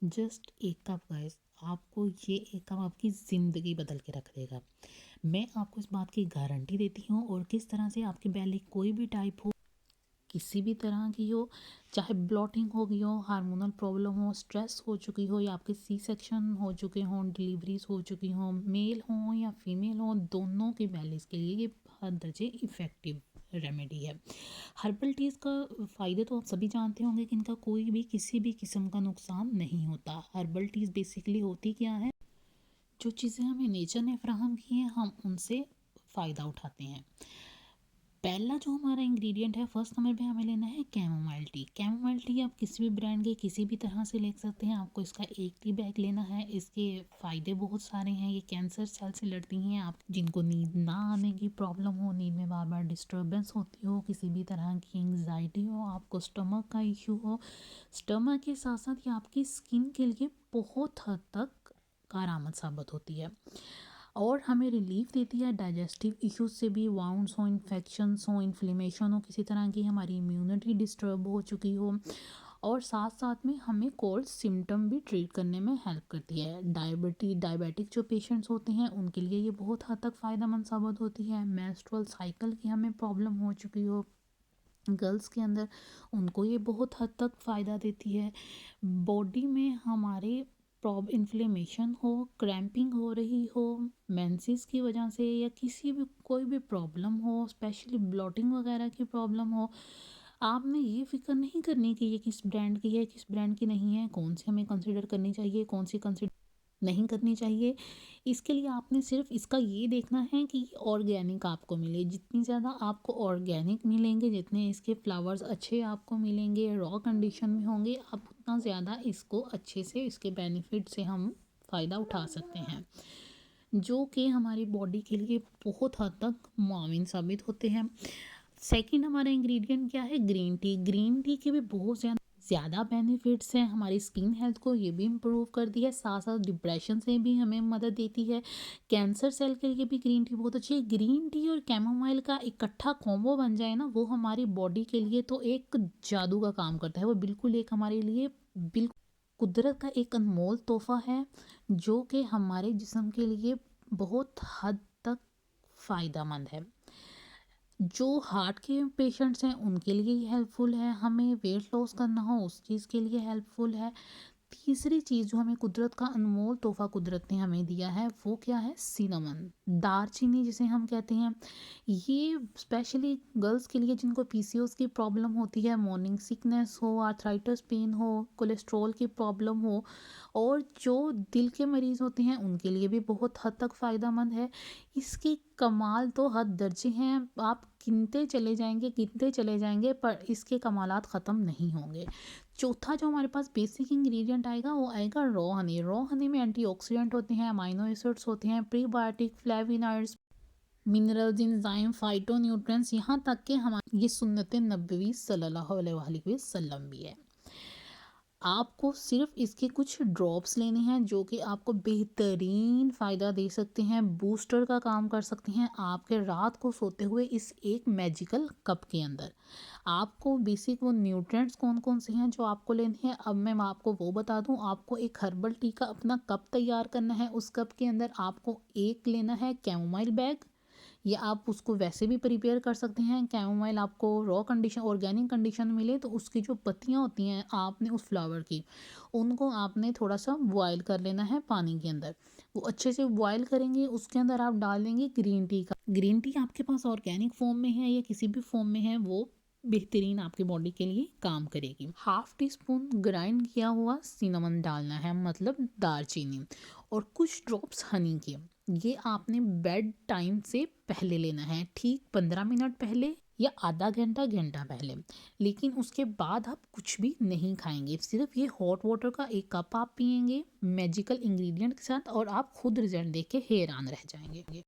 Just एक cup guys, आपको ये एक कप आपकी ज़िंदगी बदल के रख देगा। मैं आपको इस बात की गारंटी देती हूँ। और किस तरह से आपकी बैली कोई भी टाइप हो, किसी भी तरह की हो, चाहे ब्लॉटिंग हो गई हो, हार्मोनल प्रॉब्लम हो, स्ट्रेस हो चुकी हो, या आपके सी सेक्शन हो चुके हों, डिलीवरीज हो चुकी हों, मेल हों या फीमेल हों, दोनों की बैलीज के लिए ये हर दर्जे इफ़ेक्टिव रेमेडी है। हर्बल टीज़ का फ़ायदे तो आप सभी जानते होंगे कि इनका कोई भी किसी भी किस्म का नुकसान नहीं होता। हर्बल टीज़ बेसिकली होती क्या है, जो चीज़ें हमें नेचर ने फ्राहम की हैं हम उनसे फ़ायदा उठाते हैं। पहला जो हमारा इंग्रेडिएंट है, फर्स्ट नंबर पे हमें लेना है कैमोमाइल टी। कैमोमाइल टी आप किसी भी ब्रांड के किसी भी तरह से ले सकते हैं। आपको इसका एक टी बैग लेना है। इसके फ़ायदे बहुत सारे हैं। ये कैंसर सेल से लड़ती हैं। आप जिनको नींद ना आने की प्रॉब्लम हो, नींद में बार बार डिस्टर्बेंस होती हो, किसी भी तरह की एंग्जाइटी हो, आपको स्टमक का इशू हो, स्टमक के साथ साथ ये आपकी स्किन के लिए बहुत हद तक कारआमद साबित होती है और हमें रिलीफ देती है डाइजेस्टिव इश्यूज से भी। वाउंड्स हो, इन्फेक्शंस हो, इन्फ्लेमेशन हो, किसी तरह की हमारी इम्यूनिटी डिस्टर्ब हो चुकी हो, और साथ साथ में हमें कोल्ड सिम्टम भी ट्रीट करने में हेल्प करती है। डायबिटिक जो पेशेंट्स होते हैं उनके लिए ये बहुत हद तक फ़ायदेमंद साबित होती है। मेंस्ट्रुअल साइकिल की हमें प्रॉब्लम हो चुकी हो गर्ल्स के अंदर, उनको ये बहुत हद तक फ़ायदा देती है। बॉडी में हमारे इन्फ्लेमेशन हो, क्रैम्पिंग हो रही हो, मेंसेस की वजह से, या किसी भी कोई भी प्रॉब्लम हो, स्पेशली ब्लॉटिंग वगैरह की प्रॉब्लम हो, आपने ये फ़िक्र नहीं करनी कि ये किस ब्रांड की है, किस ब्रांड की नहीं है, कौन सी हमें कंसिडर करनी चाहिए, कौन सी कंसिडर नहीं करनी चाहिए। इसके लिए आपने सिर्फ इसका ये देखना है कि ऑर्गेनिक आपको मिले। जितनी ज़्यादा आपको ऑर्गेनिक मिलेंगे, जितने इसके फ्लावर्स अच्छे आपको मिलेंगे, रॉ कंडीशन में होंगे, आप उतना ज़्यादा इसको अच्छे से, इसके बेनिफिट से हम फ़ायदा उठा सकते हैं, जो कि हमारी बॉडी के लिए बहुत हद तक मुआविन साबित होते हैं। सेकंड हमारा इंग्रेडिएंट क्या है, ग्रीन टी। ग्रीन टी के भी बहुत ज़्यादा बेनिफिट्स हैं। हमारी स्किन हेल्थ को ये भी इम्प्रूव करती है, साथ साथ डिप्रेशन से भी हमें मदद देती है। कैंसर सेल के लिए भी ग्रीन टी बहुत अच्छी है। ग्रीन टी और कैमोमाइल का इकट्ठा कॉम्बो बन जाए ना, वो हमारी बॉडी के लिए तो एक जादू का काम करता है। वो बिल्कुल एक हमारे लिए बिल्कुल कुदरत का एक अनमोल तोहफा है, जो कि हमारे जिस्म के लिए बहुत हद तक फ़ायदेमंद है। जो हार्ट के पेशेंट्स हैं उनके लिए ये हेल्पफुल है। हमें वेट लॉस करना हो उस चीज़ के लिए हेल्पफुल है। तीसरी चीज़ जो हमें कुदरत का अनमोल तोहफा कुदरत ने हमें दिया है, वो क्या है, सिनेमन, दालचीनी जिसे हम कहते हैं। ये स्पेशली गर्ल्स के लिए जिनको पीसीओएस की प्रॉब्लम होती है, मॉर्निंग सिकनेस हो, आर्थराइटिस पेन हो, कोलेस्ट्रॉल की प्रॉब्लम हो, और जो दिल के मरीज़ होते हैं उनके लिए भी बहुत हद तक फ़ायदेमंद है। इसकी कमाल तो हद दर्जे हैं, आप गिनते चले जाएंगे पर इसके कमालात ख़त्म नहीं होंगे। चौथा जो हमारे पास बेसिक इंग्रेडिएंट आएगा, वो आएगा रॉ हनी। रॉ हनी में एंटीऑक्सीडेंट होते हैं, अमाइनो एसिड्स होते हैं, prebiotic, फ्लेविनॉइड्स, minerals, enzyme, phyto nutrients, यहाँ तक कि हमारी ये सुन्नत नबवी सल्लल्लाहु अलैहि वसल्लम भी है। आपको सिर्फ इसके कुछ ड्रॉप्स लेने हैं, जो कि आपको बेहतरीन फ़ायदा दे सकते हैं, बूस्टर का काम कर सकते हैं आपके रात को सोते हुए इस एक मैजिकल कप के अंदर। आपको बेसिक वो न्यूट्रिएंट्स कौन कौन से हैं जो आपको लेने हैं, अब मैं आपको वो बता दूं। आपको एक हर्बल टी का अपना कप तैयार करना है। उस कप के अंदर आपको एक लेना है कैमोमाइल बैग, या आप उसको वैसे भी प्रिपेयर कर सकते हैं। कैमोमाइल आपको रॉ कंडीशन, ऑर्गेनिक कंडीशन मिले तो उसकी जो पत्तियां होती हैं आपने उस फ्लावर की, उनको आपने थोड़ा सा बॉयल कर लेना है पानी के अंदर। वो अच्छे से बॉयल करेंगे, उसके अंदर आप डाल देंगे ग्रीन टी का। ग्रीन टी आपके पास ऑर्गेनिक फॉर्म में है या किसी भी फॉर्म में है, वो बेहतरीन आपकी बॉडी के लिए काम करेगी। हाफ टी स्पून ग्राइंड किया हुआ सिनेमन डालना है, मतलब दालचीनी, और कुछ ड्रॉप्स हनी के। ये आपने बेड टाइम से पहले लेना है, ठीक 15 मिनट पहले या आधा घंटा घंटा पहले। लेकिन उसके बाद आप कुछ भी नहीं खाएंगे, सिर्फ ये हॉट वाटर का एक कप आप पियेंगे मैजिकल इंग्रेडिएंट के साथ, और आप खुद रिजल्ट देख के हैरान रह जाएंगे।